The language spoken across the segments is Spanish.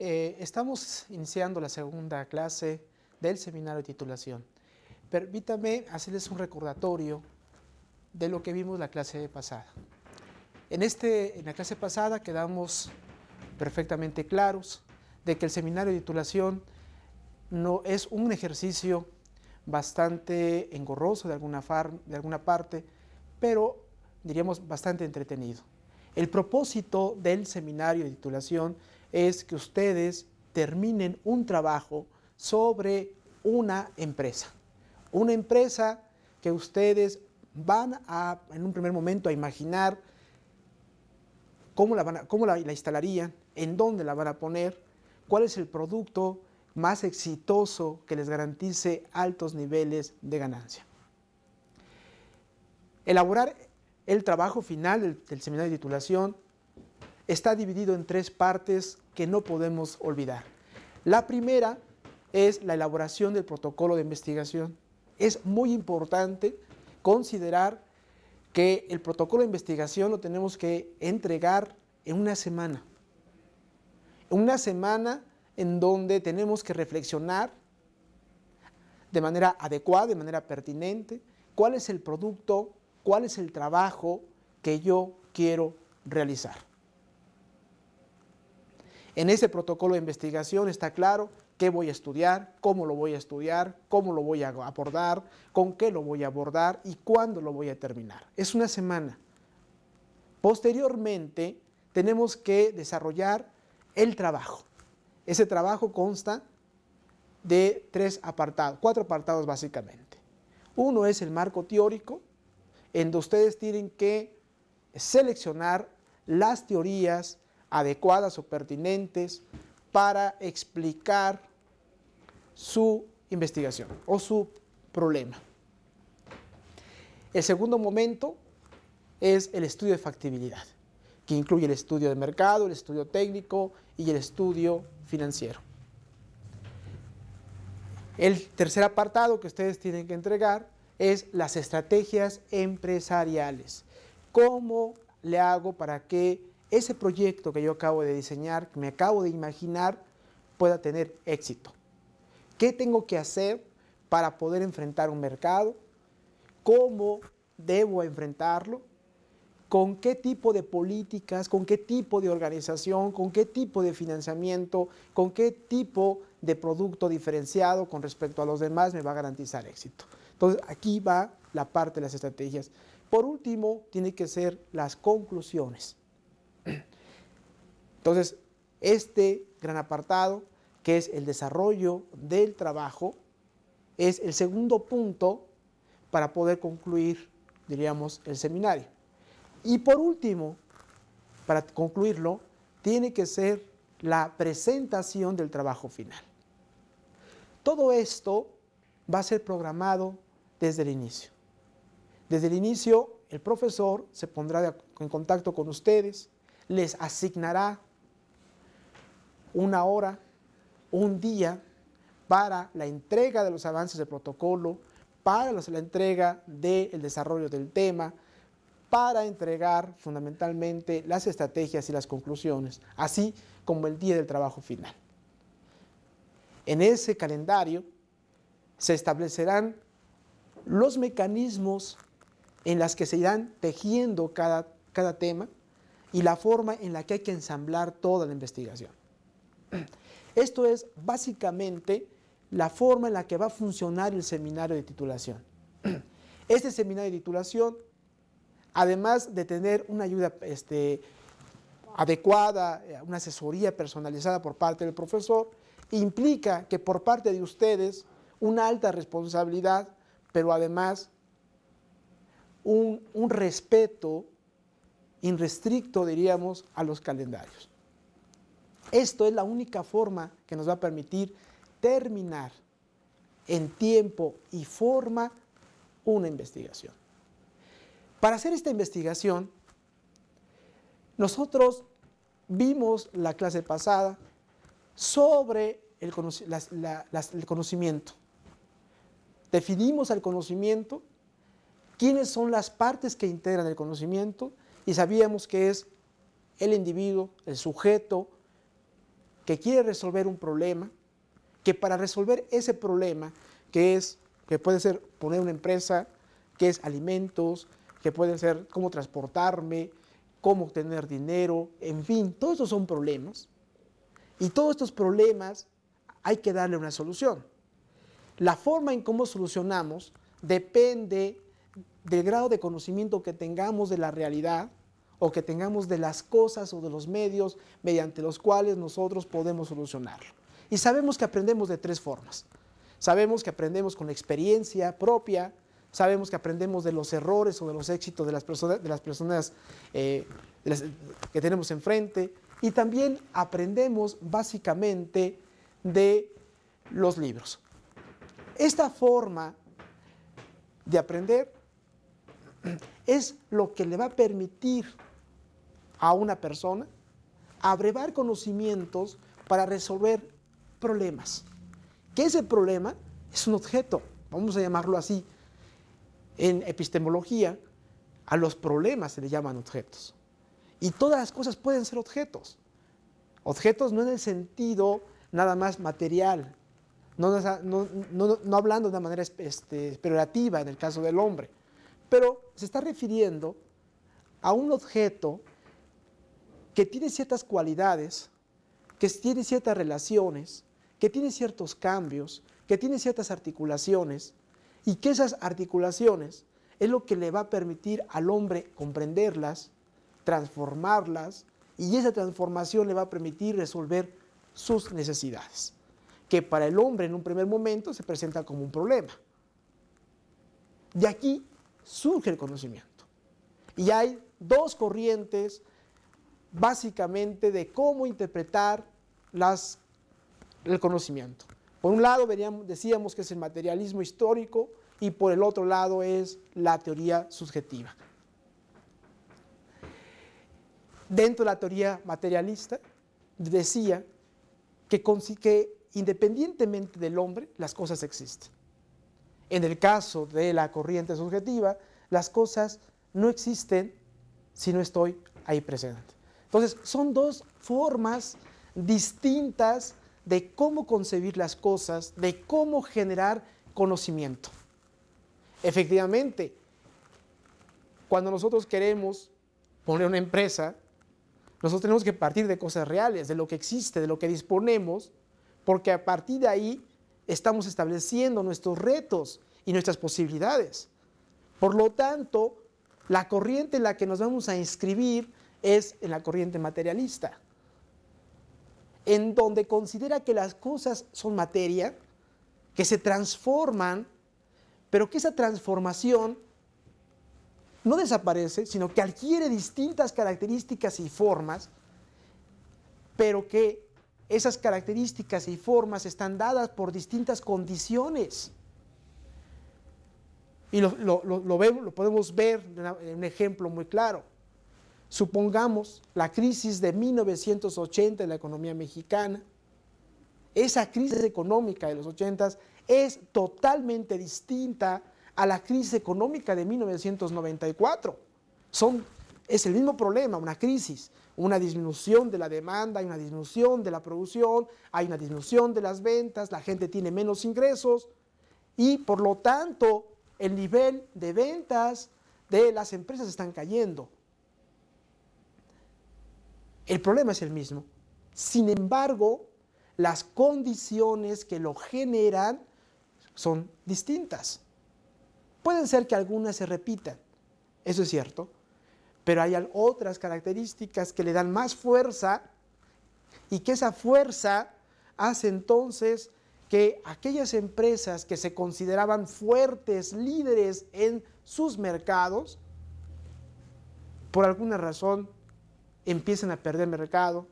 Estamos iniciando la segunda clase del seminario de titulación. Permítame hacerles un recordatorio de lo que vimos la clase pasada. En la clase pasada quedamos perfectamente claros de que el seminario de titulación no es un ejercicio bastante engorroso de alguna parte, pero diríamos bastante entretenido. El propósito del seminario de titulación es que ustedes terminen un trabajo sobre una empresa que ustedes van a, en un primer momento, a imaginar cómo la instalarían, en dónde la van a poner, cuál es el producto más exitoso que les garantice altos niveles de ganancia. Elaborar el trabajo final del seminario de titulación está dividido en tres partes que no podemos olvidar. La primera es la elaboración del protocolo de investigación. Es muy importante considerar que el protocolo de investigación lo tenemos que entregar en una semana. Una semana en donde tenemos que reflexionar de manera adecuada, de manera pertinente, cuál es el producto, cuál es el trabajo que yo quiero realizar. En ese protocolo de investigación está claro qué voy a estudiar, cómo lo voy a estudiar, cómo lo voy a abordar, con qué lo voy a abordar y cuándo lo voy a terminar. Es una semana. Posteriormente, tenemos que desarrollar el trabajo. Ese trabajo consta de cuatro apartados básicamente. Uno es el marco teórico, en donde ustedes tienen que seleccionar las teorías adecuadas o pertinentes para explicar su investigación o su problema. El segundo momento es el estudio de factibilidad, que incluye el estudio de mercado, el estudio técnico y el estudio financiero. El tercer apartado que ustedes tienen que entregar es las estrategias empresariales. ¿Cómo le hago para que ese proyecto que yo acabo de diseñar, que me acabo de imaginar, pueda tener éxito? ¿Qué tengo que hacer para poder enfrentar un mercado? ¿Cómo debo enfrentarlo? ¿Con qué tipo de políticas, con qué tipo de organización, con qué tipo de financiamiento, con qué tipo de producto diferenciado con respecto a los demás me va a garantizar éxito? Entonces, aquí va la parte de las estrategias. Por último, tiene que ser las conclusiones. Entonces, este gran apartado, que es el desarrollo del trabajo, es el segundo punto para poder concluir, diríamos, el seminario. Y por último, para concluirlo, tiene que ser la presentación del trabajo final. Todo esto va a ser programado desde el inicio. Desde el inicio, el profesor se pondrá en contacto con ustedes, les asignará una hora, un día para la entrega de los avances del protocolo, para la entrega del desarrollo del tema, para entregar fundamentalmente las estrategias y las conclusiones, así como el día del trabajo final. En ese calendario se establecerán los mecanismos en los que se irán tejiendo cada tema y la forma en la que hay que ensamblar toda la investigación. Esto es básicamente la forma en la que va a funcionar el seminario de titulación. Este seminario de titulación, además de tener una ayuda adecuada, una asesoría personalizada por parte del profesor, implica que por parte de ustedes una alta responsabilidad, pero además un respeto irrestricto, diríamos, a los calendarios. Esto es la única forma que nos va a permitir terminar en tiempo y forma una investigación. Para hacer esta investigación, nosotros vimos la clase pasada sobre el conocimiento. Definimos el conocimiento, quiénes son las partes que integran el conocimiento, y sabíamos que es el individuo, el sujeto, que quiere resolver un problema, que para resolver ese problema, que puede ser poner una empresa, que es alimentos, que pueden ser cómo transportarme, cómo obtener dinero, en fin, todos estos son problemas. Y todos estos problemas hay que darle una solución. La forma en cómo solucionamos depende del grado de conocimiento que tengamos de la realidad o que tengamos de las cosas o de los medios mediante los cuales nosotros podemos solucionarlo. Y sabemos que aprendemos de tres formas. Sabemos que aprendemos con la experiencia propia, sabemos que aprendemos de los errores o de los éxitos de las personas que tenemos enfrente, y también aprendemos básicamente de los libros. Esta forma de aprender es lo que le va a permitir a una persona abrevar conocimientos para resolver problemas. Que ese problema es un objeto, vamos a llamarlo así. En epistemología, a los problemas se les llaman objetos. Y todas las cosas pueden ser objetos. Objetos no en el sentido nada más material, no hablando de una manera peyorativa en el caso del hombre, pero se está refiriendo a un objeto que tiene ciertas cualidades, que tiene ciertas relaciones, que tiene ciertos cambios, que tiene ciertas articulaciones, y que esas articulaciones es lo que le va a permitir al hombre comprenderlas, transformarlas, y esa transformación le va a permitir resolver sus necesidades, que para el hombre en un primer momento se presenta como un problema. De aquí surge el conocimiento. Y hay dos corrientes básicamente de cómo interpretar el conocimiento. Por un lado decíamos que es el materialismo histórico y por el otro lado es la teoría subjetiva. Dentro de la teoría materialista decía que independientemente del hombre las cosas existen. En el caso de la corriente subjetiva, las cosas no existen si no estoy ahí presente. Entonces, son dos formas distintas de cómo concebir las cosas, de cómo generar conocimiento. Efectivamente, cuando nosotros queremos poner una empresa, nosotros tenemos que partir de cosas reales, de lo que existe, de lo que disponemos, porque a partir de ahí estamos estableciendo nuestros retos y nuestras posibilidades. Por lo tanto, la corriente en la que nos vamos a inscribir es en la corriente materialista, en donde considera que las cosas son materia, que se transforman, pero que esa transformación no desaparece, sino que adquiere distintas características y formas, pero que esas características y formas están dadas por distintas condiciones. Y lo podemos ver en un ejemplo muy claro. Supongamos la crisis de 1980 en la economía mexicana. Esa crisis económica de los 80 es totalmente distinta a la crisis económica de 1994. Es el mismo problema, una crisis, una disminución de la demanda, hay una disminución de la producción, hay una disminución de las ventas, la gente tiene menos ingresos y por lo tanto el nivel de ventas de las empresas están cayendo. El problema es el mismo. Sin embargo, las condiciones que lo generan son distintas. Pueden ser que algunas se repitan, eso es cierto, pero hay otras características que le dan más fuerza y que esa fuerza hace entonces que aquellas empresas que se consideraban fuertes, líderes en sus mercados, por alguna razón empiezan a perder mercado,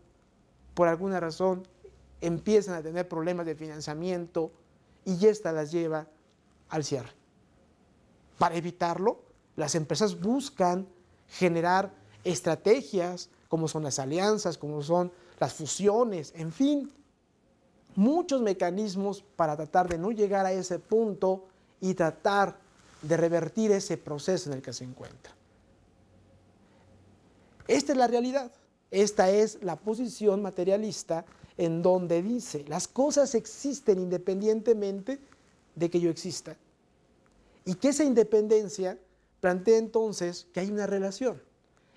por alguna razón empiezan a tener problemas de financiamiento y esta las lleva al cierre. Para evitarlo, las empresas buscan generar estrategias como son las alianzas, como son las fusiones, en fin, muchos mecanismos para tratar de no llegar a ese punto y tratar de revertir ese proceso en el que se encuentra. Esta es la realidad. Esta es la posición materialista en donde dice, las cosas existen independientemente de que yo exista. Y que esa independencia plantea entonces que hay una relación.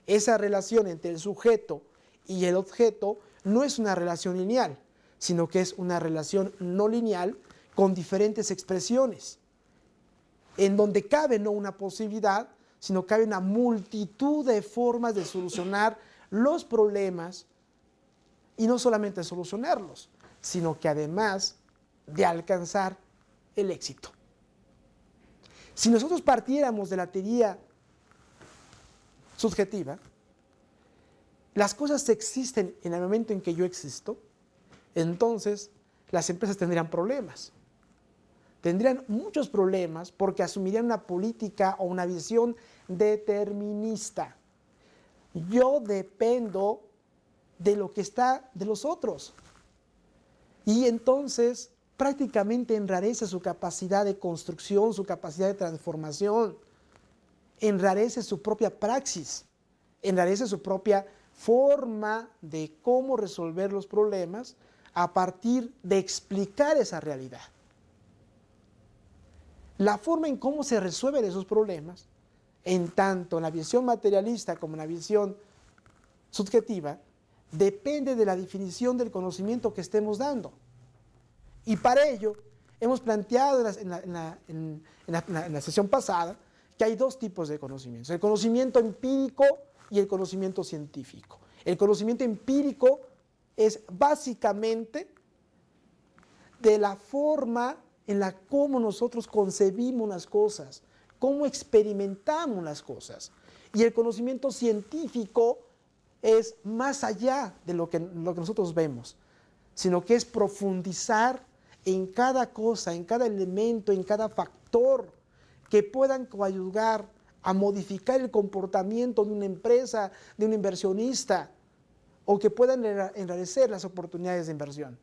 Esa relación entre el sujeto y el objeto no es una relación lineal, sino que es una relación no lineal con diferentes expresiones, en donde cabe no una posibilidad, sino cabe una multitud de formas de solucionar los problemas, y no solamente solucionarlos, sino que además de alcanzar el éxito. Si nosotros partiéramos de la teoría subjetiva, las cosas existen en el momento en que yo existo, entonces las empresas tendrían problemas. Tendrían muchos problemas porque asumirían una política o una visión determinista. Yo dependo de lo que está de los otros. Y entonces prácticamente enrarece su capacidad de construcción, su capacidad de transformación, enrarece su propia praxis, enrarece su propia forma de cómo resolver los problemas a partir de explicar esa realidad. La forma en cómo se resuelven esos problemas, en tanto en la visión materialista como en la visión subjetiva, depende de la definición del conocimiento que estemos dando. Y para ello, hemos planteado en la sesión pasada que hay dos tipos de conocimientos, el conocimiento empírico y el conocimiento científico. El conocimiento empírico es básicamente de la forma en la cómo nosotros concebimos las cosas, cómo experimentamos las cosas. Y el conocimiento científico es más allá de lo que nosotros vemos, sino que es profundizar en cada cosa, en cada elemento, en cada factor que puedan coadyuvar a modificar el comportamiento de una empresa, de un inversionista, o que puedan enrarecer las oportunidades de inversión.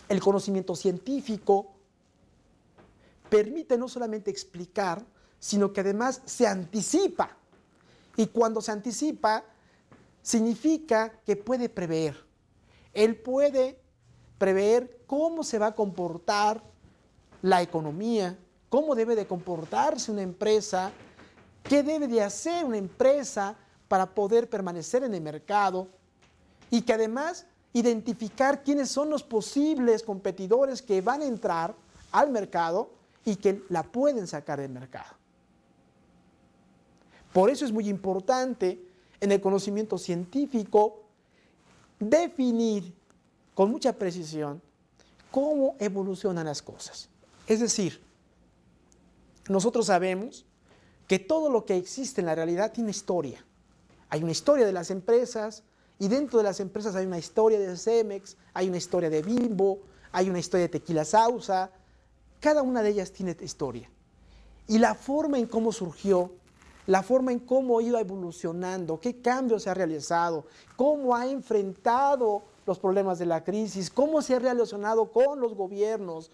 El conocimiento científico permite no solamente explicar, sino que además se anticipa. Y cuando se anticipa, significa que puede prever. Él puede prever cómo se va a comportar la economía, cómo debe de comportarse una empresa, qué debe de hacer una empresa para poder permanecer en el mercado, y que además identificar quiénes son los posibles competidores que van a entrar al mercado y que la pueden sacar del mercado. Por eso es muy importante en el conocimiento científico definir con mucha precisión cómo evolucionan las cosas. Es decir, nosotros sabemos que todo lo que existe en la realidad tiene historia. Hay una historia de las empresas, y dentro de las empresas hay una historia de Cemex, hay una historia de Bimbo, hay una historia de Tequila Sauza. Cada una de ellas tiene historia. Y la forma en cómo surgió, la forma en cómo iba evolucionando, qué cambios se ha realizado, cómo ha enfrentado los problemas de la crisis, cómo se ha relacionado con los gobiernos,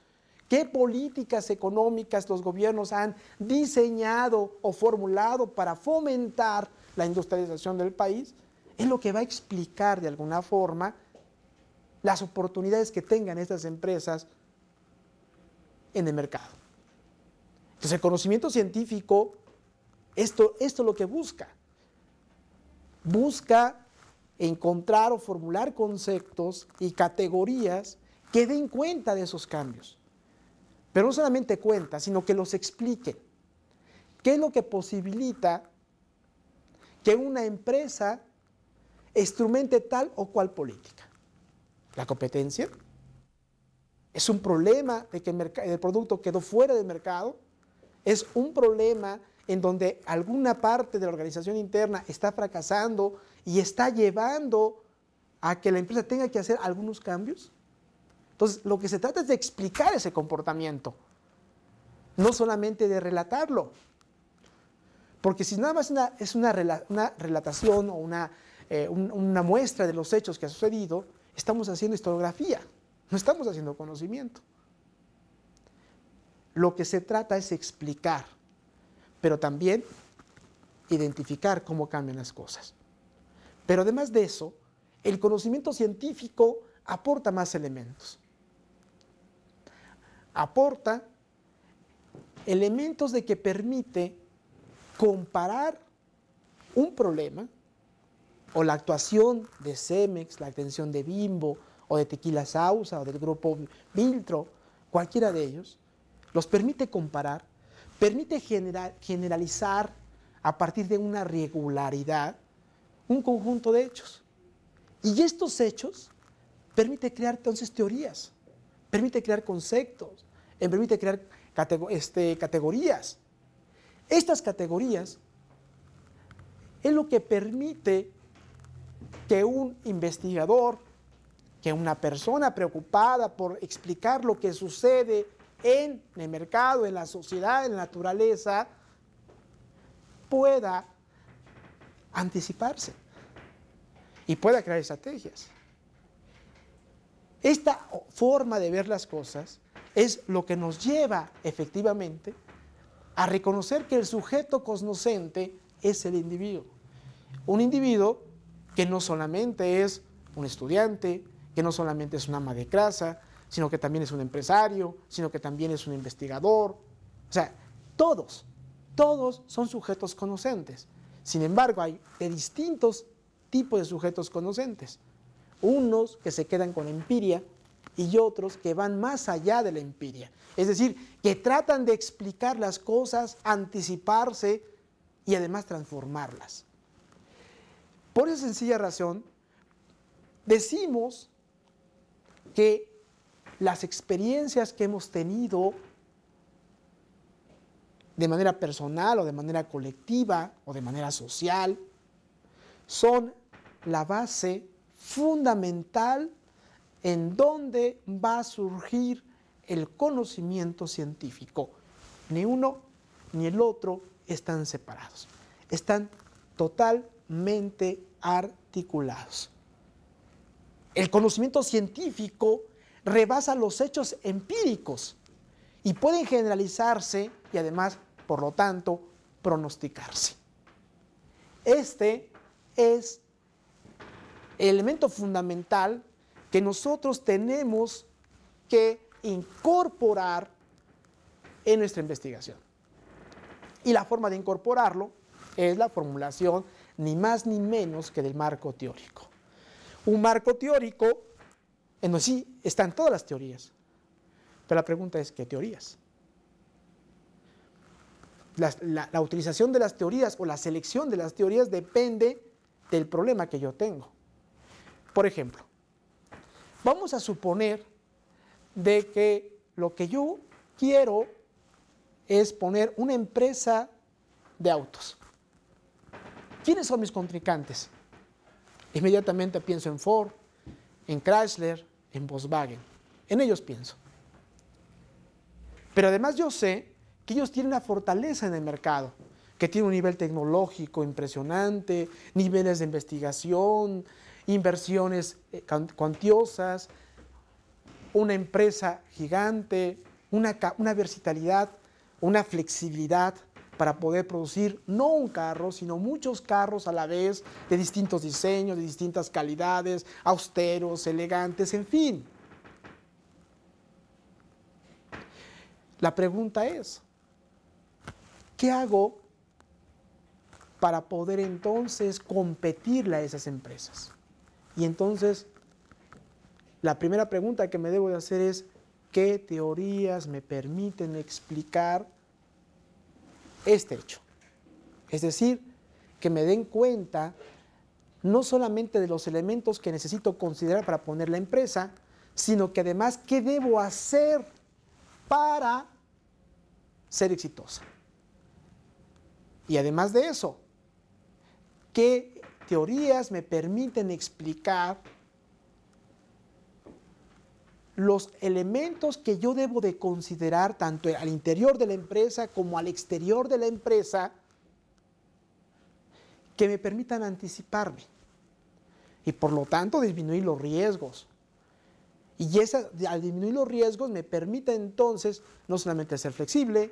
qué políticas económicas los gobiernos han diseñado o formulado para fomentar la industrialización del país, es lo que va a explicar de alguna forma las oportunidades que tengan estas empresas en el mercado. Entonces el conocimiento científico, esto es lo que busca. Busca encontrar o formular conceptos y categorías que den cuenta de esos cambios. Pero no solamente cuenta, sino que los expliquen. ¿Qué es lo que posibilita que una empresa instrumente tal o cual política? La competencia. Es un problema de que el producto quedó fuera del mercado. Es un problema en donde alguna parte de la organización interna está fracasando y está llevando a que la empresa tenga que hacer algunos cambios. Entonces, lo que se trata es de explicar ese comportamiento, no solamente de relatarlo. Porque si nada más es una relatación o una muestra de los hechos que ha sucedido, estamos haciendo historiografía, no estamos haciendo conocimiento. Lo que se trata es explicar, pero también identificar cómo cambian las cosas. Pero además de eso, el conocimiento científico aporta más elementos. Aporta elementos de que permite comparar un problema o la actuación de Cemex, la actuación de Bimbo o de Tequila Sauza o del grupo Viltro, cualquiera de ellos, los permite comparar, permite generalizar a partir de una regularidad un conjunto de hechos. Y estos hechos permite crear entonces teorías, permite crear conceptos, permite crear categorías. Estas categorías es lo que permite que un investigador, que una persona preocupada por explicar lo que sucede en el mercado, en la sociedad, en la naturaleza, pueda anticiparse y pueda crear estrategias. Esta forma de ver las cosas es lo que nos lleva efectivamente a reconocer que el sujeto cognoscente es el individuo. Un individuo que no solamente es un estudiante, que no solamente es un ama de casa, sino que también es un empresario, sino que también es un investigador. O sea, todos son sujetos conocentes. Sin embargo, hay de distintos tipos de sujetos conocentes. Unos que se quedan con la empiria y otros que van más allá de la empiria. Es decir, que tratan de explicar las cosas, anticiparse y además transformarlas. Por esa sencilla razón, decimos que las experiencias que hemos tenido de manera personal o de manera colectiva o de manera social son la base fundamental en donde va a surgir el conocimiento científico. Ni uno ni el otro están separados, están totalmente articulados. El conocimiento científico rebasa los hechos empíricos y pueden generalizarse y además, por lo tanto, pronosticarse. Este es el elemento fundamental que nosotros tenemos que incorporar en nuestra investigación. Y la forma de incorporarlo es la formulación ni más ni menos que del marco teórico. Un marco teórico en donde sí están todas las teorías, pero la pregunta es, ¿qué teorías? La utilización de las teorías o la selección de las teorías depende del problema que yo tengo. Por ejemplo, vamos a suponer de que lo que yo quiero es poner una empresa de autos. ¿Quiénes son mis contrincantes? Inmediatamente pienso en Ford, en Chrysler, en Volkswagen. En ellos pienso. Pero además yo sé que ellos tienen una fortaleza en el mercado, que tienen un nivel tecnológico impresionante, niveles de investigación, inversiones cuantiosas, una empresa gigante, una versatilidad, una flexibilidad para poder producir no un carro, sino muchos carros a la vez, de distintos diseños, de distintas calidades, austeros, elegantes, en fin. La pregunta es, ¿qué hago para poder entonces competirle a esas empresas? Y entonces, la primera pregunta que me debo de hacer es, ¿qué teorías me permiten explicar este hecho? Es decir, que me den cuenta no solamente de los elementos que necesito considerar para poner la empresa, sino que además, ¿qué debo hacer para ser exitosa? Y además de eso, ¿qué teorías me permiten explicar los elementos que yo debo de considerar tanto al interior de la empresa como al exterior de la empresa que me permitan anticiparme y por lo tanto disminuir los riesgos? Y al disminuir los riesgos me permite entonces no solamente ser flexible,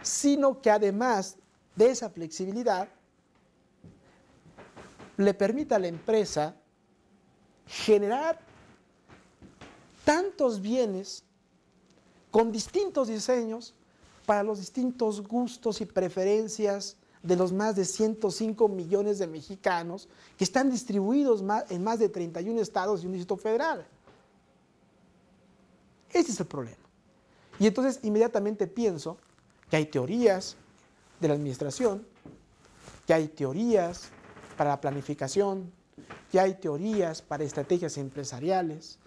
sino que además de esa flexibilidad le permita a la empresa generar tantos bienes con distintos diseños para los distintos gustos y preferencias de los más de 105 millones de mexicanos que están distribuidos en más de 31 estados y un distrito federal. Ese es el problema. Y entonces inmediatamente pienso que hay teorías de la administración, que hay teorías para la planificación, que hay teorías para estrategias empresariales,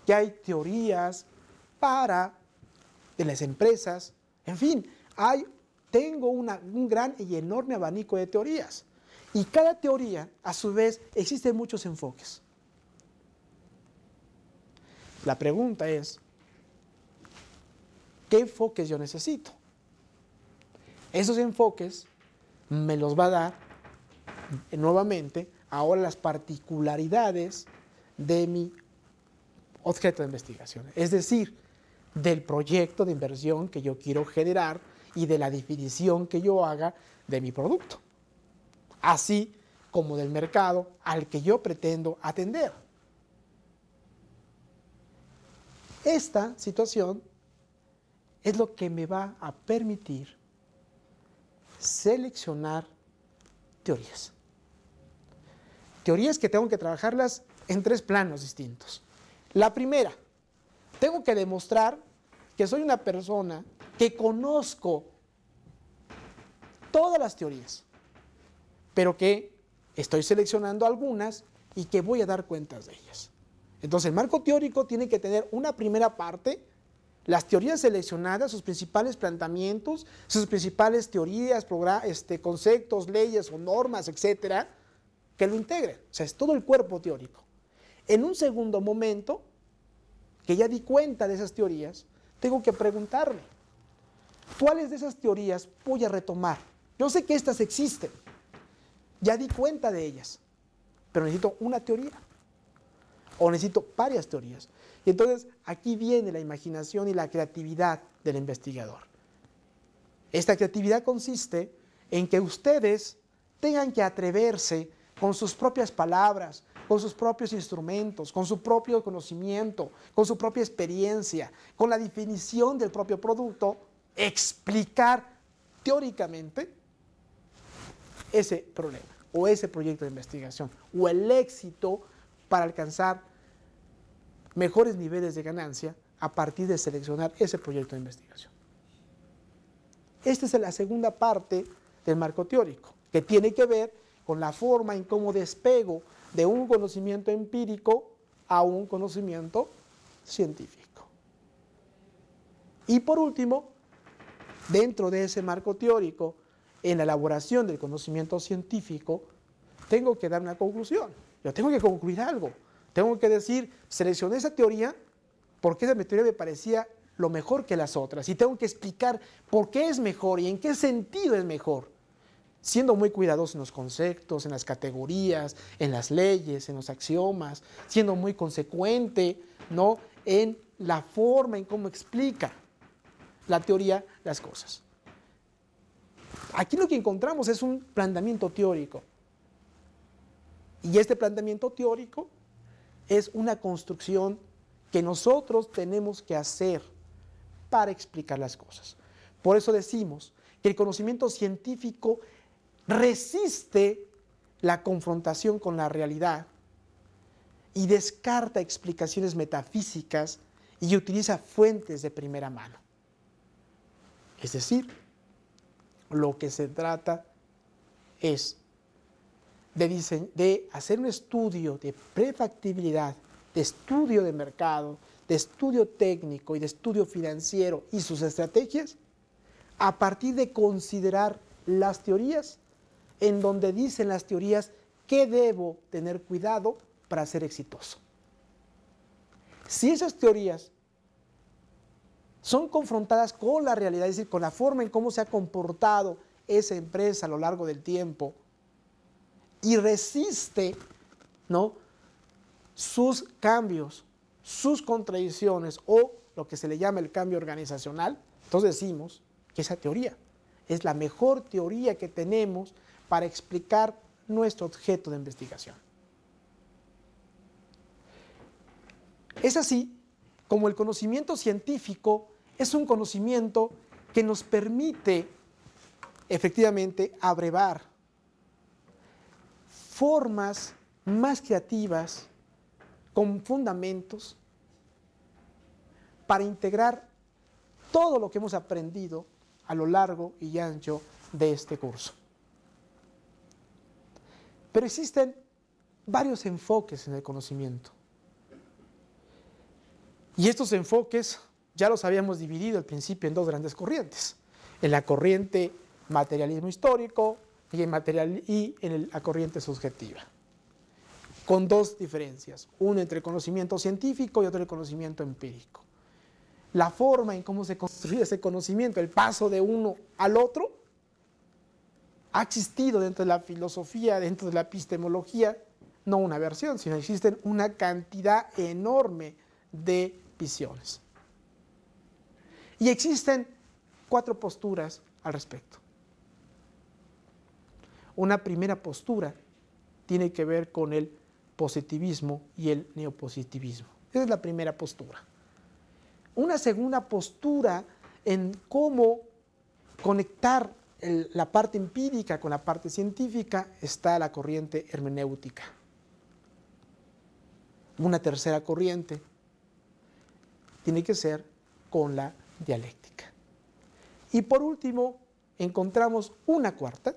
que hay teorías de las empresas, en fin, tengo un gran y enorme abanico de teorías. Y cada teoría, a su vez, existen muchos enfoques. La pregunta es, ¿qué enfoques yo necesito? Esos enfoques me los va a dar nuevamente ahora las particularidades de mi objeto de investigación, es decir, del proyecto de inversión que yo quiero generar y de la definición que yo haga de mi producto, así como del mercado al que yo pretendo atender. Esta situación es lo que me va a permitir seleccionar teorías. Teorías que tengo que trabajarlas en 3 planos distintos. La primera, tengo que demostrar que soy una persona que conozco todas las teorías, pero que estoy seleccionando algunas y que voy a dar cuentas de ellas. Entonces, el marco teórico tiene que tener una primera parte, las teorías seleccionadas, sus principales planteamientos, sus principales teorías, conceptos, leyes o normas, etcétera, que lo integren. O sea, es todo el cuerpo teórico. En un segundo momento, que ya di cuenta de esas teorías, tengo que preguntarme, ¿cuáles de esas teorías voy a retomar? Yo sé que estas existen, ya di cuenta de ellas, pero necesito una teoría, o necesito varias teorías. Y entonces aquí viene la imaginación y la creatividad del investigador. Esta creatividad consiste en que ustedes tengan que atreverse con sus propias palabras, con sus propios instrumentos, con su propio conocimiento, con su propia experiencia, con la definición del propio producto, explicar teóricamente ese problema o ese proyecto de investigación o el éxito para alcanzar mejores niveles de ganancia a partir de seleccionar ese proyecto de investigación. Esta es la segunda parte del marco teórico, que tiene que ver con la forma en cómo despego de un conocimiento empírico a un conocimiento científico. Y por último, dentro de ese marco teórico, en la elaboración del conocimiento científico, tengo que dar una conclusión. Yo tengo que concluir algo. Tengo que decir, seleccioné esa teoría porque esa teoría me parecía lo mejor que las otras. Y tengo que explicar por qué es mejor y en qué sentido es mejor. Siendo muy cuidadoso en los conceptos, en las categorías, en las leyes, en los axiomas, siendo muy consecuente, ¿no?, en la forma en cómo explica la teoría las cosas. Aquí lo que encontramos es un planteamiento teórico. Y este planteamiento teórico es una construcción que nosotros tenemos que hacer para explicar las cosas. Por eso decimos que el conocimiento científico resiste la confrontación con la realidad y descarta explicaciones metafísicas y utiliza fuentes de primera mano. Es decir, lo que se trata es de hacer un estudio de prefactibilidad, de estudio de mercado, de estudio técnico y de estudio financiero y sus estrategias a partir de considerar las teorías en donde dicen las teorías qué debo tener cuidado para ser exitoso. Si esas teorías son confrontadas con la realidad, es decir, con la forma en cómo se ha comportado esa empresa a lo largo del tiempo y resiste, ¿no?, sus cambios, sus contradicciones o lo que se le llama el cambio organizacional, entonces decimos que esa teoría es la mejor teoría que tenemos para explicar nuestro objeto de investigación. Es así como el conocimiento científico es un conocimiento que nos permite efectivamente abrevar formas más creativas con fundamentos para integrar todo lo que hemos aprendido a lo largo y ancho de este curso. Pero existen varios enfoques en el conocimiento. Y estos enfoques ya los habíamos dividido al principio en dos grandes corrientes. En la corriente materialismo histórico y en la corriente subjetiva. Con dos diferencias. Una entre el conocimiento científico y otra el conocimiento empírico. La forma en cómo se construye ese conocimiento, el paso de uno al otro, ha existido dentro de la filosofía, dentro de la epistemología, no una versión, sino existen una cantidad enorme de visiones. Y existen 4 posturas al respecto. Una primera postura tiene que ver con el positivismo y el neopositivismo. Esa es la primera postura. Una segunda postura en cómo conectar la parte empírica con la parte científica está la corriente hermenéutica. Una tercera corriente tiene que ser con la dialéctica. Y por último, encontramos una cuarta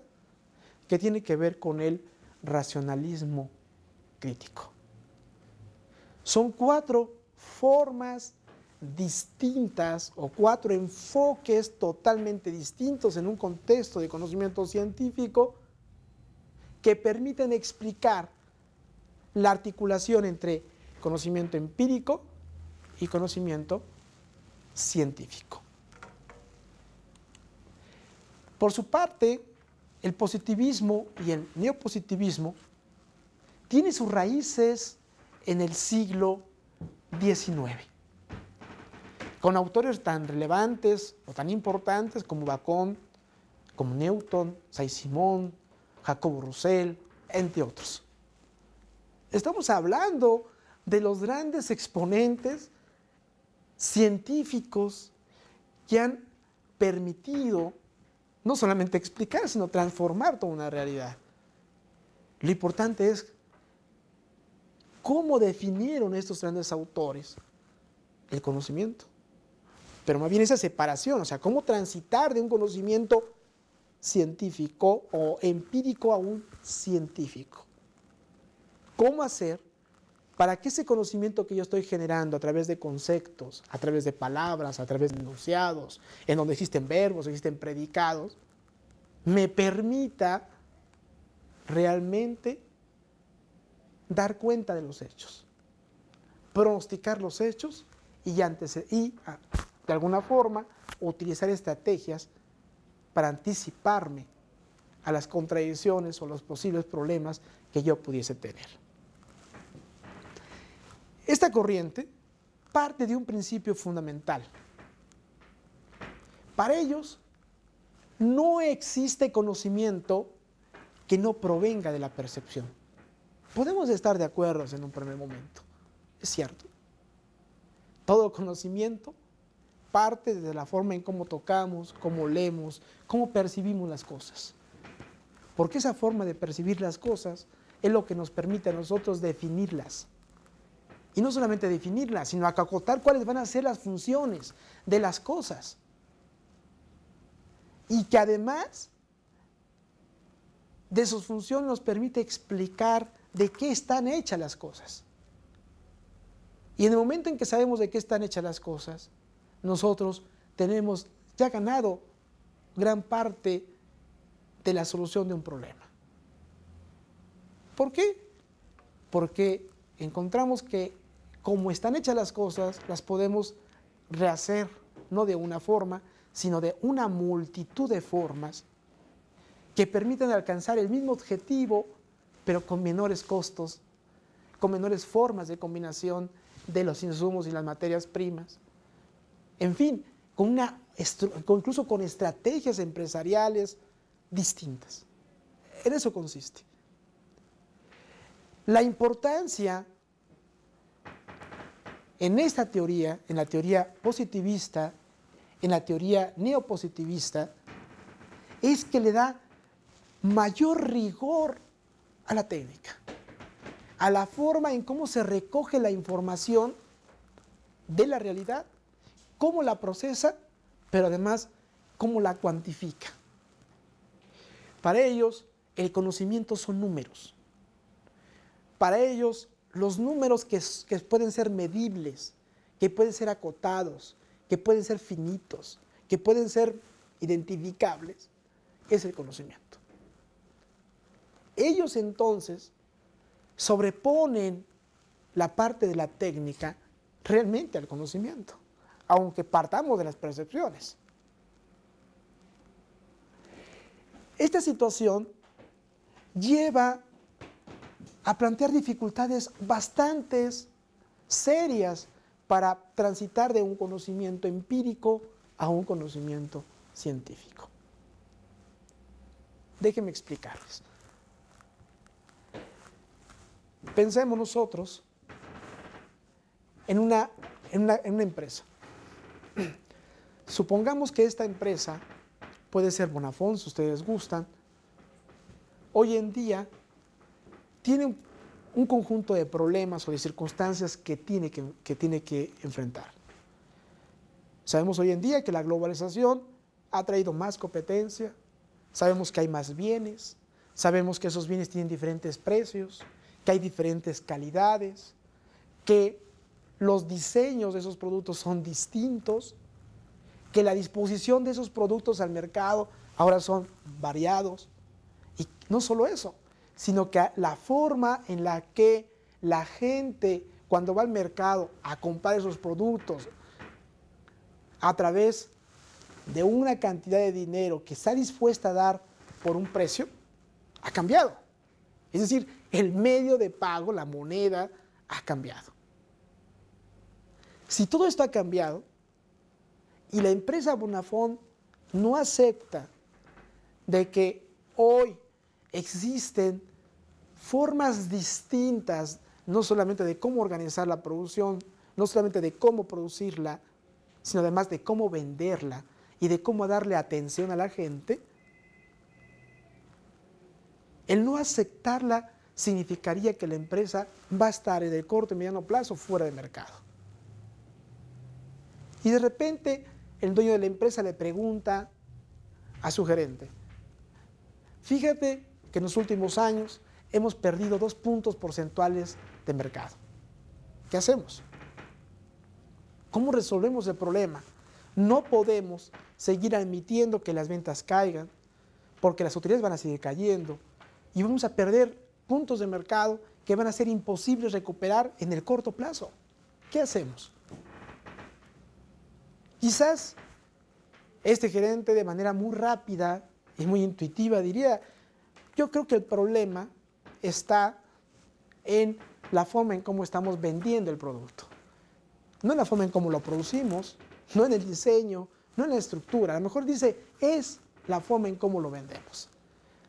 que tiene que ver con el racionalismo crítico. Son 4 formas distintas o 4 enfoques totalmente distintos en un contexto de conocimiento científico que permiten explicar la articulación entre conocimiento empírico y conocimiento científico. Por su parte, el positivismo y el neopositivismo tienen sus raíces en el siglo XIX, con autores tan relevantes o tan importantes como Bacon, como Newton, Saint-Simon, Jacobo Roussel, entre otros. Estamos hablando de los grandes exponentes científicos que han permitido no solamente explicar, sino transformar toda una realidad. Lo importante es cómo definieron estos grandes autores el conocimiento. Pero más bien esa separación, o sea, cómo transitar de un conocimiento científico o empírico a un científico. ¿Cómo hacer para que ese conocimiento que yo estoy generando a través de conceptos, a través de palabras, a través de enunciados, en donde existen verbos, existen predicados, me permita realmente dar cuenta de los hechos, pronosticar los hechos y de alguna forma utilizar estrategias para anticiparme a las contradicciones o los posibles problemas que yo pudiese tener. Esta corriente parte de un principio fundamental. Para ellos no existe conocimiento que no provenga de la percepción. Podemos estar de acuerdo en un primer momento, es cierto. Todo conocimiento parte de la forma en cómo tocamos, cómo leemos, cómo percibimos las cosas. Porque esa forma de percibir las cosas es lo que nos permite a nosotros definirlas. Y no solamente definirlas, sino acotar cuáles van a ser las funciones de las cosas. Y que además de sus funciones nos permite explicar de qué están hechas las cosas. Y en el momento en que sabemos de qué están hechas las cosas, nosotros tenemos ya ganado gran parte de la solución de un problema. ¿Por qué? Porque encontramos que como están hechas las cosas, las podemos rehacer, no de una forma, sino de una multitud de formas que permiten alcanzar el mismo objetivo, pero con menores costos, con menores formas de combinación de los insumos y las materias primas. En fin, incluso con estrategias empresariales distintas. En eso consiste. La importancia en esta teoría, en la teoría positivista, en la teoría neopositivista, es que le da mayor rigor a la técnica, a la forma en cómo se recoge la información de la realidad, cómo la procesa, pero además cómo la cuantifica. Para ellos, el conocimiento son números. Para ellos, los números que pueden ser medibles, que pueden ser acotados, que pueden ser finitos, que pueden ser identificables, es el conocimiento. Ellos entonces sobreponen la parte de la técnica realmente al conocimiento, aunque partamos de las percepciones. Esta situación lleva a plantear dificultades bastante serias para transitar de un conocimiento empírico a un conocimiento científico. Déjenme explicarles. Pensemos nosotros en una empresa. Supongamos que esta empresa puede ser Bonafont, si ustedes gustan. Hoy en día tiene un conjunto de problemas o de circunstancias que tiene que enfrentar. Sabemos hoy en día que la globalización ha traído más competencia, sabemos que hay más bienes, sabemos que esos bienes tienen diferentes precios, que hay diferentes calidades, que los diseños de esos productos son distintos, que la disposición de esos productos al mercado ahora son variados. Y no solo eso, sino que la forma en la que la gente cuando va al mercado a comprar esos productos a través de una cantidad de dinero que está dispuesta a dar por un precio, ha cambiado. Es decir, el medio de pago, la moneda, ha cambiado. Si todo esto ha cambiado y la empresa Bonafont no acepta de que hoy existen formas distintas, no solamente de cómo organizar la producción, no solamente de cómo producirla, sino además de cómo venderla y de cómo darle atención a la gente, el no aceptarla significaría que la empresa va a estar en el corto y mediano plazo fuera de mercado. Y de repente el dueño de la empresa le pregunta a su gerente: fíjate que en los últimos años hemos perdido 2 puntos porcentuales de mercado. ¿Qué hacemos? ¿Cómo resolvemos el problema? No podemos seguir admitiendo que las ventas caigan, porque las utilidades van a seguir cayendo y vamos a perder puntos de mercado que van a ser imposibles recuperar en el corto plazo. ¿Qué hacemos? Quizás este gerente, de manera muy rápida y muy intuitiva, diría: yo creo que el problema está en la forma en cómo estamos vendiendo el producto. No en la forma en cómo lo producimos, no en el diseño, no en la estructura. A lo mejor dice, es la forma en cómo lo vendemos.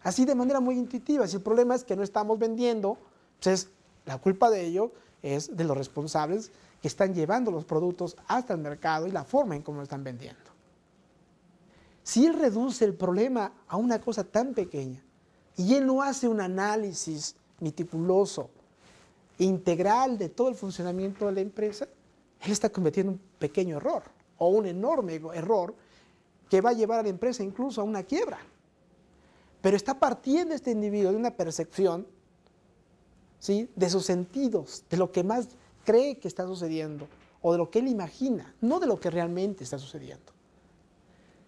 Así, de manera muy intuitiva. Si el problema es que no estamos vendiendo, pues la culpa de ello es de los responsables que están llevando los productos hasta el mercado y la forma en cómo lo están vendiendo. Si él reduce el problema a una cosa tan pequeña y él no hace un análisis meticuloso, integral de todo el funcionamiento de la empresa, él está cometiendo un pequeño error o un enorme error que va a llevar a la empresa incluso a una quiebra. Pero está partiendo este individuo de una percepción, ¿sí?, de sus sentidos, de lo que más cree que está sucediendo o de lo que él imagina, no de lo que realmente está sucediendo.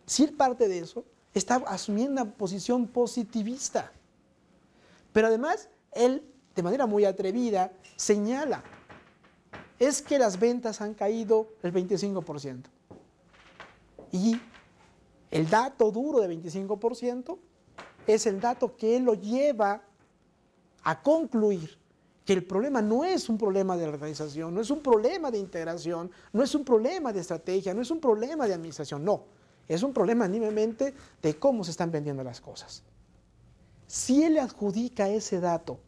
Si él parte de eso, está asumiendo una posición positivista. Pero además, él, de manera muy atrevida, señala: es que las ventas han caído el 25%. Y el dato duro de 25% es el dato que él lo lleva a concluir que el problema no es un problema de organización, no es un problema de integración, no es un problema de estrategia, no es un problema de administración, no. Es un problema mínimamente de cómo se están vendiendo las cosas. Si él adjudica ese dato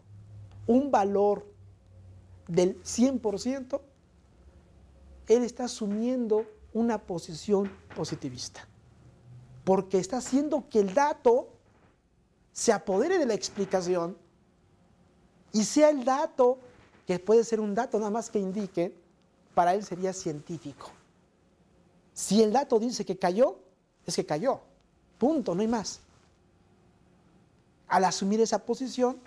un valor del 100%, él está asumiendo una posición positivista, porque está haciendo que el dato se apodere de la explicación y sea el dato, que puede ser un dato nada más que indique, para él sería científico. Si el dato dice que cayó, es que cayó, punto, no hay más. Al asumir esa posición,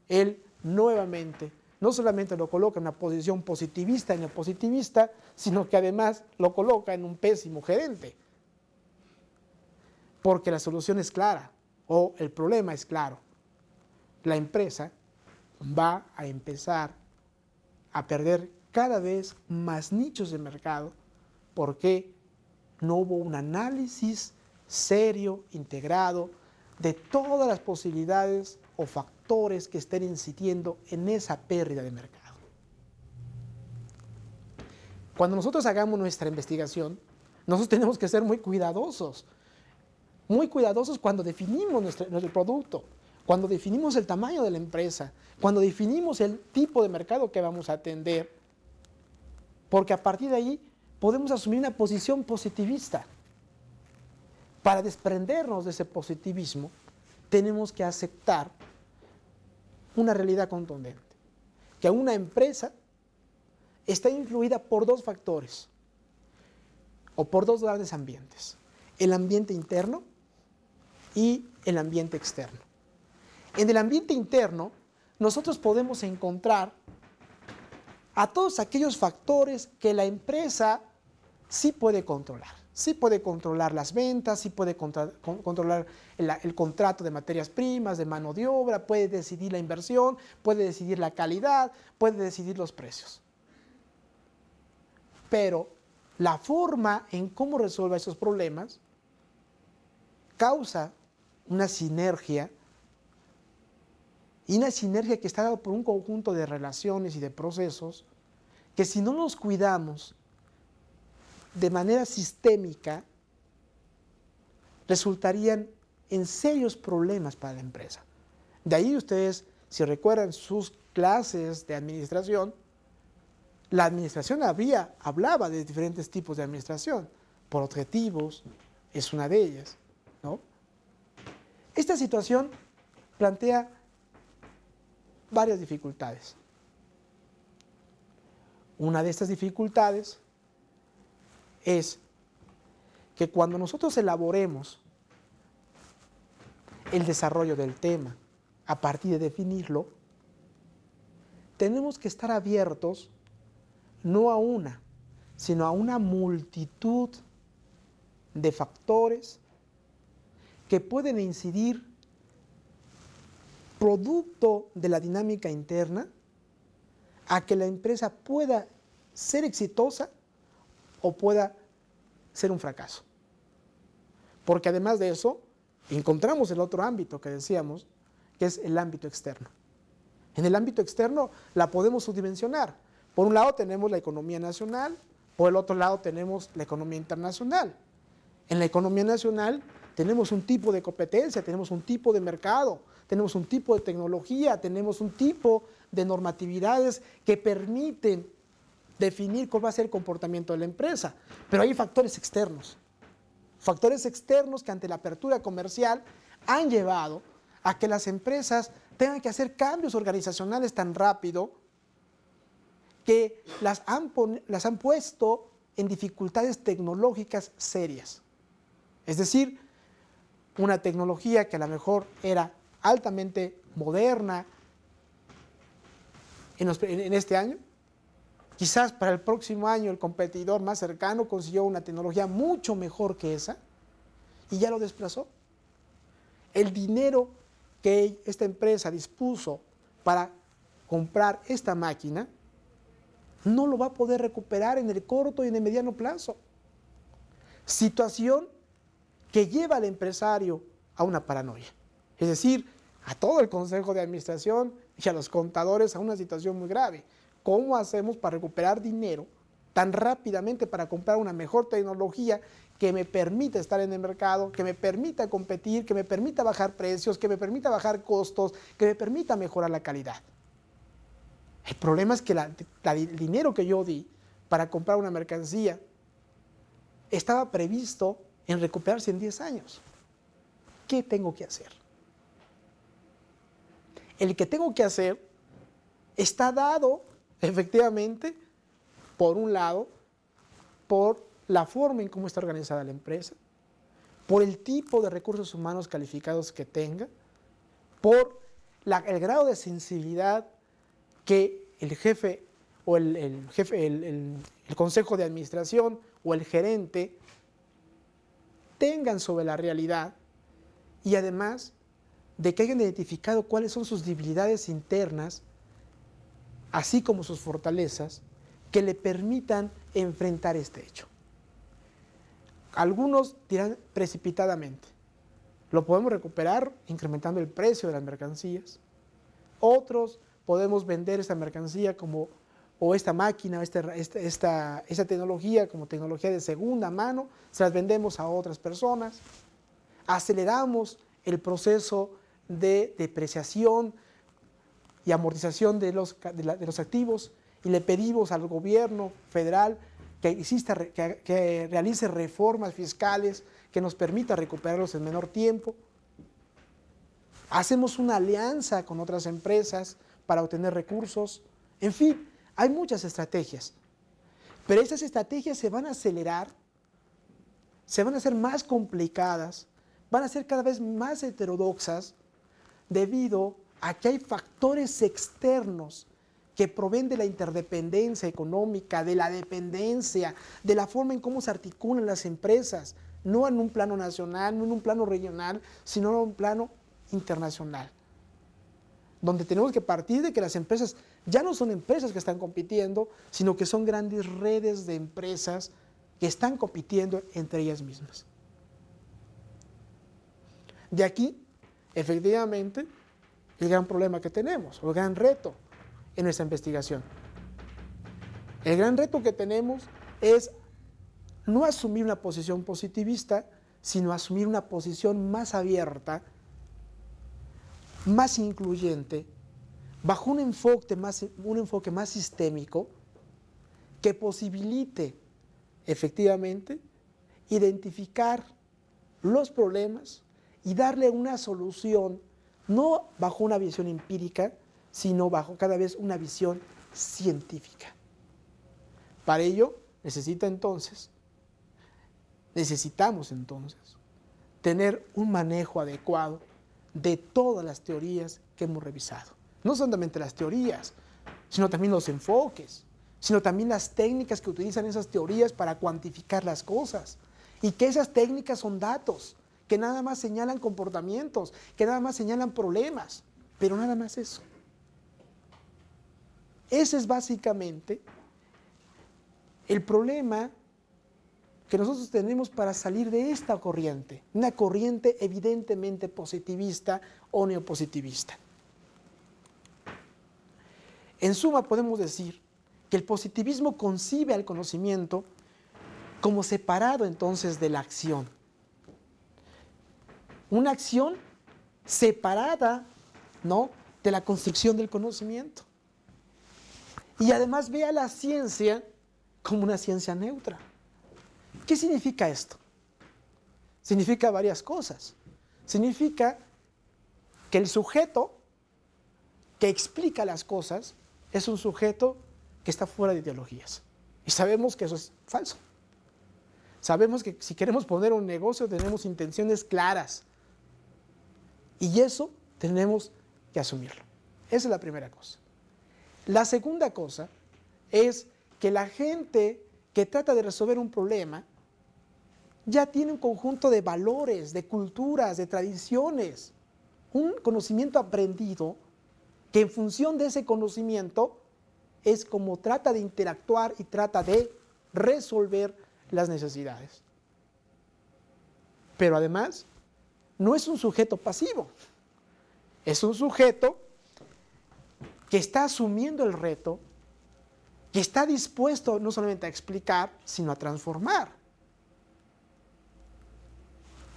él nuevamente no solamente lo coloca en una posición positivista en el positivista, sino que además lo coloca en un pésimo gerente. Porque la solución es clara, o el problema es claro. La empresa va a empezar a perder cada vez más nichos de mercado porque no hubo un análisis serio, integrado, de todas las posibilidades o factores que estén incidiendo en esa pérdida de mercado. Cuando nosotros hagamos nuestra investigación, nosotros tenemos que ser muy cuidadosos cuando definimos nuestro producto, cuando definimos el tamaño de la empresa, cuando definimos el tipo de mercado que vamos a atender, porque a partir de ahí podemos asumir una posición positivista. Para desprendernos de ese positivismo, tenemos que aceptar una realidad contundente, que una empresa está influida por dos factores, o por dos grandes ambientes: el ambiente interno y el ambiente externo. En el ambiente interno, nosotros podemos encontrar a todos aquellos factores que la empresa sí puede controlar. Sí puede controlar las ventas, sí puede controlar el contrato de materias primas, de mano de obra, puede decidir la inversión, puede decidir la calidad, puede decidir los precios. Pero la forma en cómo resuelve esos problemas causa una sinergia, y una sinergia que está dada por un conjunto de relaciones y de procesos que, si no los cuidamos de manera sistémica, resultarían en serios problemas para la empresa. De ahí ustedes, si recuerdan sus clases de administración, la administración hablaba de diferentes tipos de administración, por objetivos, es una de ellas, ¿no? Esta situación plantea varias dificultades. Una de estas dificultades es que cuando nosotros elaboremos el desarrollo del tema a partir de definirlo, tenemos que estar abiertos no a una, sino a una multitud de factores que pueden incidir, producto de la dinámica interna, a que la empresa pueda ser exitosa o pueda ser un fracaso. Porque además de eso, encontramos el otro ámbito que decíamos, que es el ámbito externo. En el ámbito externo la podemos subdimensionar. Por un lado tenemos la economía nacional, por el otro lado tenemos la economía internacional. En la economía nacional tenemos un tipo de competencia, tenemos un tipo de mercado, tenemos un tipo de tecnología, tenemos un tipo de normatividades que permiten definir cuál va a ser el comportamiento de la empresa. Pero hay factores externos que ante la apertura comercial han llevado a que las empresas tengan que hacer cambios organizacionales tan rápido que las han puesto en dificultades tecnológicas serias. Es decir, una tecnología que a lo mejor era altamente moderna en este año, quizás para el próximo año el competidor más cercano consiguió una tecnología mucho mejor que esa y ya lo desplazó. El dinero que esta empresa dispuso para comprar esta máquina no lo va a poder recuperar en el corto y en el mediano plazo. Situación que lleva al empresario a una paranoia. Es decir, a todo el consejo de administración y a los contadores a una situación muy grave. ¿Cómo hacemos para recuperar dinero tan rápidamente para comprar una mejor tecnología que me permita estar en el mercado, que me permita competir, que me permita bajar precios, que me permita bajar costos, que me permita mejorar la calidad. El problema es que el dinero que yo di para comprar una mercancía estaba previsto en recuperarse en 10 años. ¿Qué tengo que hacer? El que tengo que hacer está dado, efectivamente, por un lado, por la forma en cómo está organizada la empresa, por el tipo de recursos humanos calificados que tenga, por el grado de sensibilidad que el jefe o el consejo de administración o el gerente tengan sobre la realidad, y además de que hayan identificado cuáles son sus debilidades internas, así como sus fortalezas, que le permitan enfrentar este hecho. Algunos dirán precipitadamente, lo podemos recuperar incrementando el precio de las mercancías. Otros podemos vender esta mercancía o esta máquina, esta tecnología como tecnología de segunda mano, se las vendemos a otras personas. Aceleramos el proceso de depreciación y amortización de los activos y le pedimos al gobierno federal que realice reformas fiscales que nos permita recuperarlos en menor tiempo. Hacemos una alianza con otras empresas para obtener recursos. En fin, hay muchas estrategias, pero estas estrategias se van a acelerar, se van a hacer más complicadas, van a ser cada vez más heterodoxas debido a que hay factores externos que proveen de la interdependencia económica, de la dependencia, de la forma en cómo se articulan las empresas, no en un plano nacional, no en un plano regional, sino en un plano internacional, donde tenemos que partir de que las empresas ya no son empresas que están compitiendo, sino que son grandes redes de empresas que están compitiendo entre ellas mismas. De aquí, efectivamente, el gran problema que tenemos, o el gran reto en nuestra investigación. El gran reto que tenemos es no asumir una posición positivista, sino asumir una posición más abierta, más incluyente, bajo un enfoque más sistémico, que posibilite efectivamente identificar los problemas y darle una solución, no bajo una visión empírica, sino bajo cada vez una visión científica. Para ello necesitamos entonces tener un manejo adecuado de todas las teorías que hemos revisado. No solamente las teorías, sino también los enfoques, sino también las técnicas que utilizan esas teorías para cuantificar las cosas. Y que esas técnicas son datos, que nada más señalan comportamientos, que nada más señalan problemas, pero nada más eso. Ese es básicamente el problema que nosotros tenemos para salir de esta corriente, una corriente evidentemente positivista o neopositivista. En suma, podemos decir que el positivismo concibe al conocimiento como separado entonces de la acción. Una acción separada, ¿no?, de la construcción del conocimiento. Y además ve a la ciencia como una ciencia neutra. ¿Qué significa esto? Significa varias cosas. Significa que el sujeto que explica las cosas es un sujeto que está fuera de ideologías. Y sabemos que eso es falso. Sabemos que si queremos poner un negocio tenemos intenciones claras. Y eso tenemos que asumirlo. Esa es la primera cosa. La segunda cosa es que la gente que trata de resolver un problema ya tiene un conjunto de valores, de culturas, de tradiciones, un conocimiento aprendido que en función de ese conocimiento es como trata de interactuar y trata de resolver las necesidades. Pero además, no es un sujeto pasivo, es un sujeto que está asumiendo el reto, que está dispuesto no solamente a explicar, sino a transformar.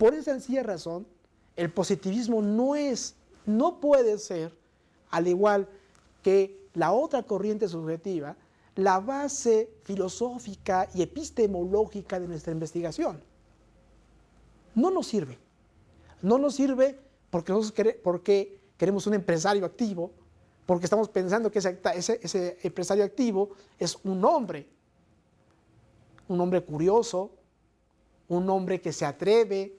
Por esa sencilla razón, el positivismo no puede ser, al igual que la otra corriente subjetiva, la base filosófica y epistemológica de nuestra investigación. No nos sirve. No nos sirve porque queremos un empresario activo, porque estamos pensando que ese empresario activo es un hombre curioso, un hombre que se atreve,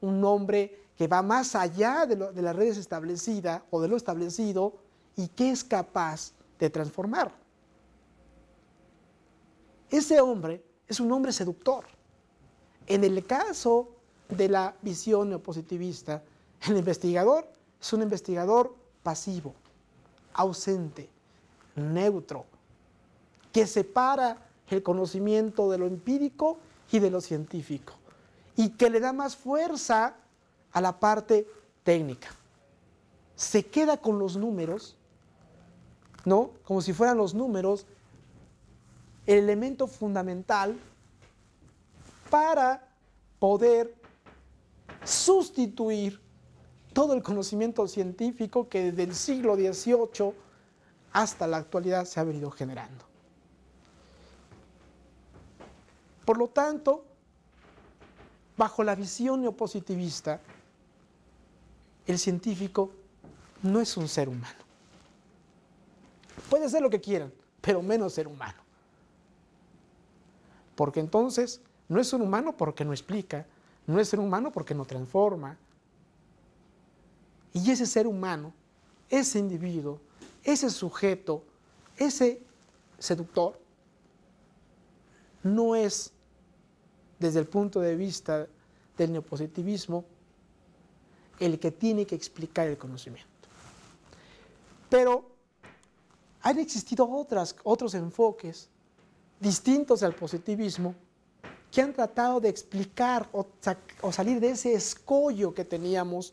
un hombre que va más allá de las redes establecidas o de lo establecido y que es capaz de transformar. Ese hombre es un hombre seductor. En el caso de la visión neopositivista, el investigador es un investigador pasivo, ausente, neutro, que separa el conocimiento de lo empírico y de lo científico, y que le da más fuerza a la parte técnica. Se queda con los números, ¿no? Como si fueran los números el elemento fundamental para poder sustituir todo el conocimiento científico que desde el siglo XVIII hasta la actualidad se ha venido generando. Por lo tanto, bajo la visión neopositivista, el científico no es un ser humano. Puede ser lo que quieran, pero menos ser humano. Porque entonces no es ser humano porque no explica, no es ser humano porque no transforma. Y ese ser humano, ese individuo, ese sujeto, ese seductor, no es, desde el punto de vista del neopositivismo, el que tiene que explicar el conocimiento. Pero han existido otros enfoques distintos al positivismo que han tratado de explicar o salir de ese escollo que teníamos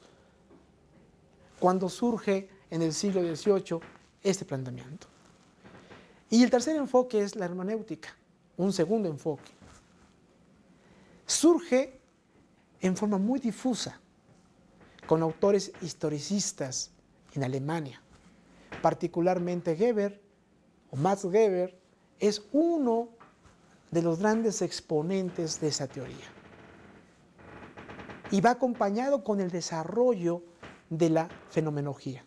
cuando surge en el siglo XVIII este planteamiento. Y el tercer enfoque es la hermenéutica, un segundo enfoque. Surge en forma muy difusa, con autores historicistas en Alemania. Particularmente Weber, o Max Weber, es uno de los grandes exponentes de esa teoría. Y va acompañado con el desarrollo de la fenomenología.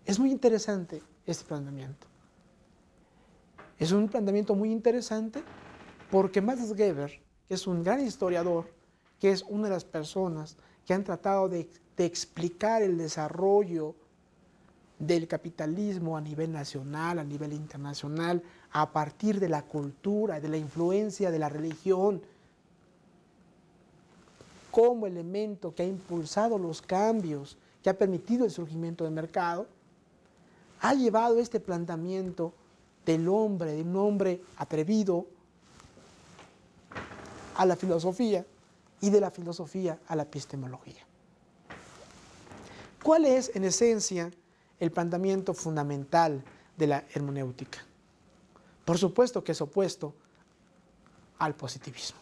Es muy interesante este planteamiento. Es un planteamiento muy interesante porque Max Weber, que es un gran historiador, que es una de las personas que han tratado de explicar el desarrollo del capitalismo a nivel nacional, a nivel internacional, a partir de la cultura, de la influencia de la religión, como elemento que ha impulsado los cambios, que ha permitido el surgimiento del mercado, ha llevado este planteamiento del hombre, de un hombre atrevido, a la filosofía, y de la filosofía a la epistemología. ¿Cuál es, en esencia, el planteamiento fundamental de la hermenéutica? Por supuesto que es opuesto al positivismo.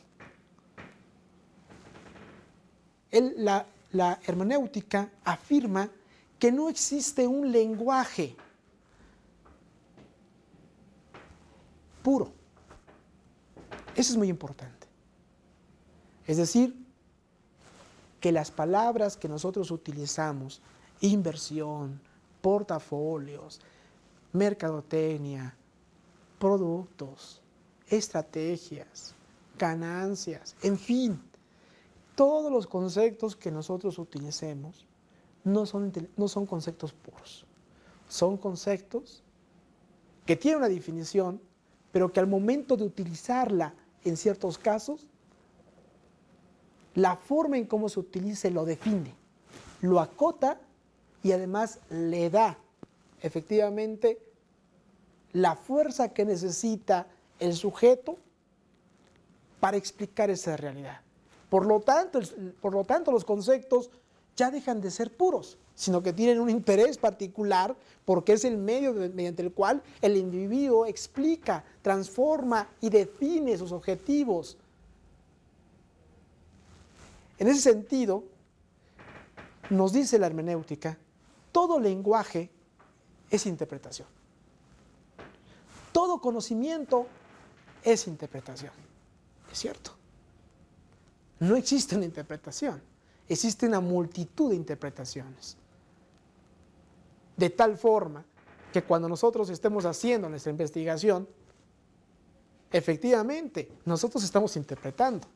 La hermenéutica afirma que no existe un lenguaje puro. Eso es muy importante. Es decir, que las palabras que nosotros utilizamos, inversión, portafolios, mercadotecnia, productos, estrategias, ganancias, en fin, todos los conceptos que nosotros utilicemos no son conceptos puros. Son conceptos que tienen una definición, pero que al momento de utilizarla en ciertos casos, la forma en cómo se utilice lo define, lo acota y además le da efectivamente la fuerza que necesita el sujeto para explicar esa realidad. Por lo tanto, los conceptos ya dejan de ser puros, sino que tienen un interés particular porque es el medio mediante el cual el individuo explica, transforma y define sus objetivos. En ese sentido, nos dice la hermenéutica, todo lenguaje es interpretación. Todo conocimiento es interpretación. Es cierto. No existe una interpretación, existe una multitud de interpretaciones. De tal forma que cuando nosotros estemos haciendo nuestra investigación, efectivamente, nosotros estamos interpretando.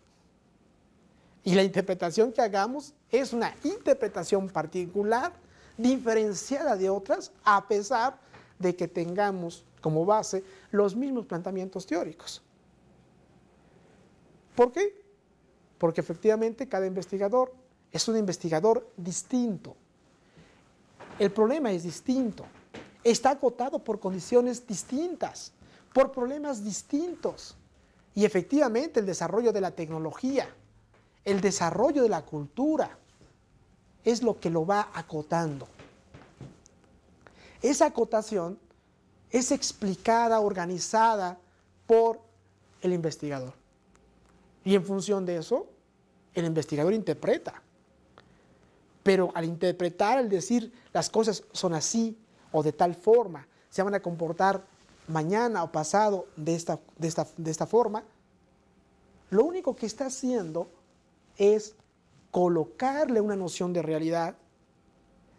Y la interpretación que hagamos es una interpretación particular, diferenciada de otras, a pesar de que tengamos como base los mismos planteamientos teóricos. ¿Por qué? Porque efectivamente cada investigador es un investigador distinto. El problema es distinto. Está acotado por condiciones distintas, por problemas distintos. Y efectivamente el desarrollo de la tecnología, el desarrollo de la cultura, es lo que lo va acotando. Esa acotación es explicada, organizada por el investigador. Y en función de eso, el investigador interpreta. Pero al interpretar, al decir las cosas son así o de tal forma, se van a comportar mañana o pasado de esta forma, lo único que está haciendo es colocarle una noción de realidad,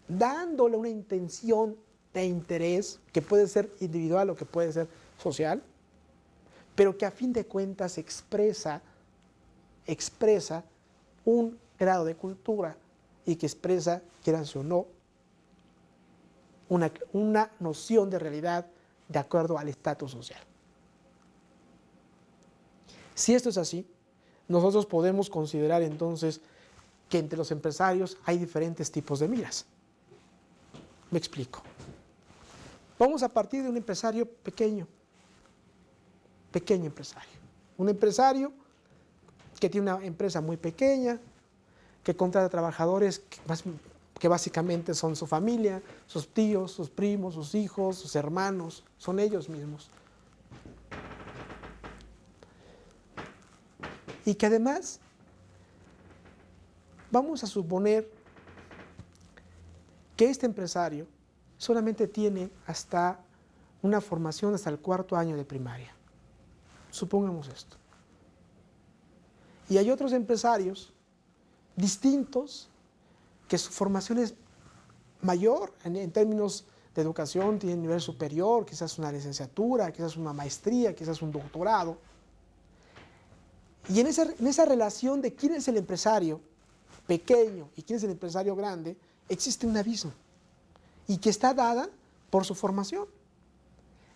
dándole una intención de interés, que puede ser individual o que puede ser social, pero que a fin de cuentas expresa un grado de cultura y que expresa, quieras o no, una noción de realidad de acuerdo al estatus social. Si esto es así, nosotros podemos considerar entonces que entre los empresarios hay diferentes tipos de miras. Me explico. Vamos a partir de un empresario pequeño empresario. Un empresario que tiene una empresa muy pequeña, que contrata trabajadores que básicamente son su familia, sus tíos, sus primos, sus hijos, sus hermanos, son ellos mismos. Y que además, vamos a suponer que este empresario solamente tiene hasta una formación hasta el 4º año de primaria. Supongamos esto. Y hay otros empresarios distintos que su formación es mayor en términos de educación, tienen nivel superior, quizás una licenciatura, quizás una maestría, quizás un doctorado. Y en esa relación de quién es el empresario pequeño y quién es el empresario grande, existe un abismo y que está dada por su formación.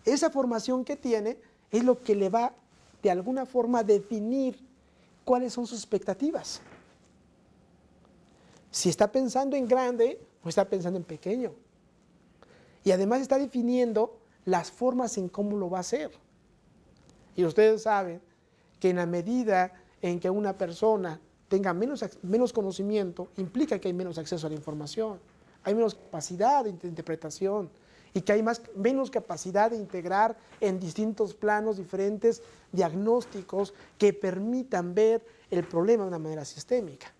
Esa formación que tiene es lo que le va de alguna forma a definir cuáles son sus expectativas. Si está pensando en grande o está pensando en pequeño. Y además está definiendo las formas en cómo lo va a hacer. Y ustedes saben que en la medida en que una persona tenga menos conocimiento, implica que hay menos acceso a la información, hay menos capacidad de interpretación y que hay menos capacidad de integrar en distintos planos diferentes diagnósticos que permitan ver el problema de una manera sistémica.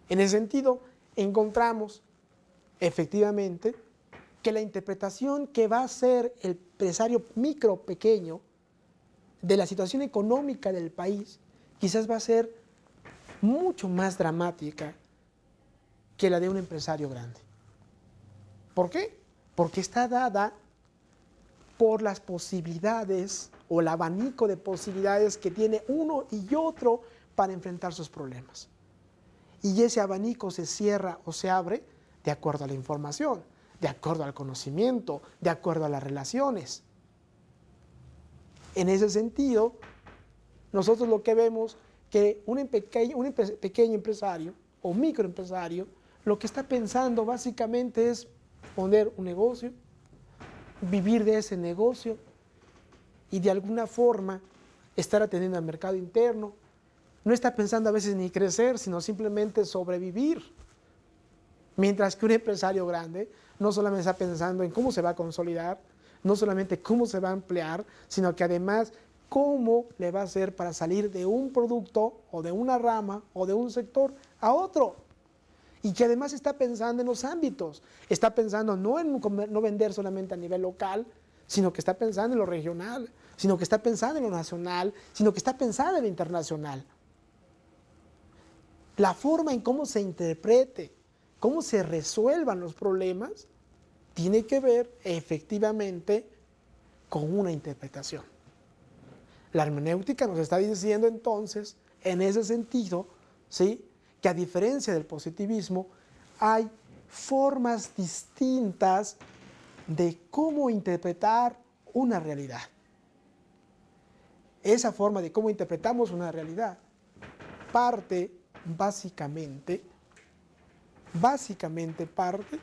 En ese sentido, encontramos efectivamente que la interpretación que va a hacer el empresario pequeño de la situación económica del país quizás va a ser mucho más dramática que la de un empresario grande. ¿Por qué? Porque está dada por las posibilidades o el abanico de posibilidades que tiene uno y otro para enfrentar sus problemas. Y ese abanico se cierra o se abre de acuerdo a la información, de acuerdo al conocimiento, de acuerdo a las relaciones. En ese sentido, nosotros lo que vemos que un pequeño empresario o microempresario lo que está pensando básicamente es poner un negocio, vivir de ese negocio y de alguna forma estar atendiendo al mercado interno. No está pensando a veces ni crecer, sino simplemente sobrevivir. Mientras que un empresario grande no solamente está pensando en cómo se va a consolidar, no solamente cómo se va a emplear, sino que además cómo le va a hacer para salir de un producto o de una rama o de un sector a otro. Y que además está pensando en los ámbitos, está pensando no en no vender solamente a nivel local, sino que está pensando en lo regional, sino que está pensando en lo nacional, sino que está pensando en lo internacional. La forma en cómo se interprete, cómo se resuelvan los problemas, tiene que ver efectivamente con una interpretación. La hermenéutica nos está diciendo entonces, en ese sentido, ¿sí?, que a diferencia del positivismo, hay formas distintas de cómo interpretar una realidad. Esa forma de cómo interpretamos una realidad parte básicamente parte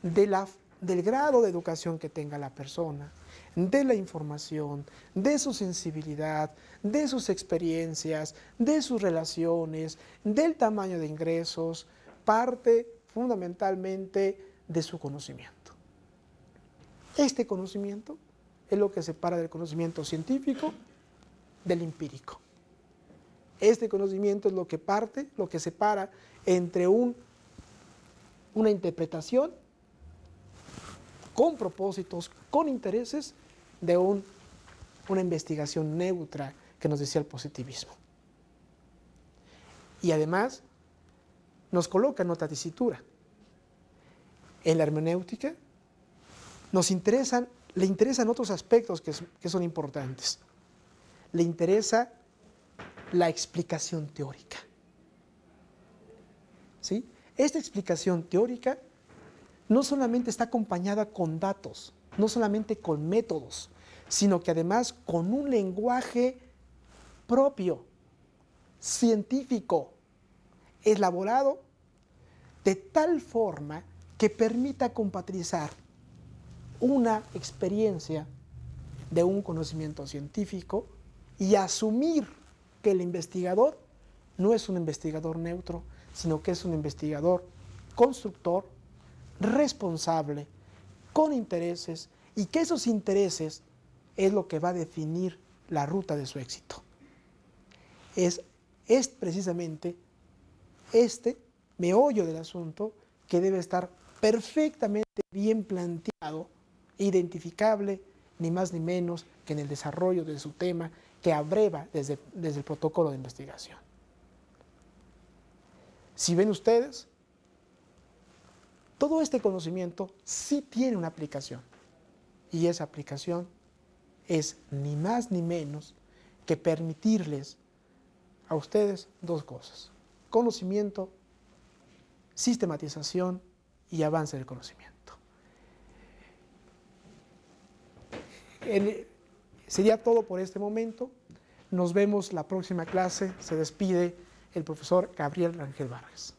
del grado de educación que tenga la persona, de la información, de su sensibilidad, de sus experiencias, de sus relaciones, del tamaño de ingresos, parte fundamentalmente de su conocimiento. Este conocimiento es lo que separa del conocimiento científico del empírico. Este conocimiento es lo que separa entre una interpretación con propósitos, con intereses, de una investigación neutra que nos decía el positivismo. Y además nos coloca en otra tesitura. En la hermenéutica le interesan otros aspectos que son importantes. Le interesa la explicación teórica. ¿Sí? Esta explicación teórica no solamente está acompañada con datos, no solamente con métodos, sino que además con un lenguaje propio, científico, elaborado de tal forma que permita compatibilizar una experiencia de un conocimiento científico y asumir que el investigador no es un investigador neutro, sino que es un investigador constructor, responsable, con intereses, y que esos intereses es lo que va a definir la ruta de su éxito. Es precisamente este meollo del asunto que debe estar perfectamente bien planteado, identificable, ni más ni menos que en el desarrollo de su tema, que abreva desde el protocolo de investigación. Si ven ustedes, todo este conocimiento sí tiene una aplicación, y esa aplicación es ni más ni menos que permitirles a ustedes dos cosas: conocimiento, sistematización y avance del conocimiento. Sería todo por este momento. Nos vemos la próxima clase. Se despide el profesor Gabriel Rangel Vargas.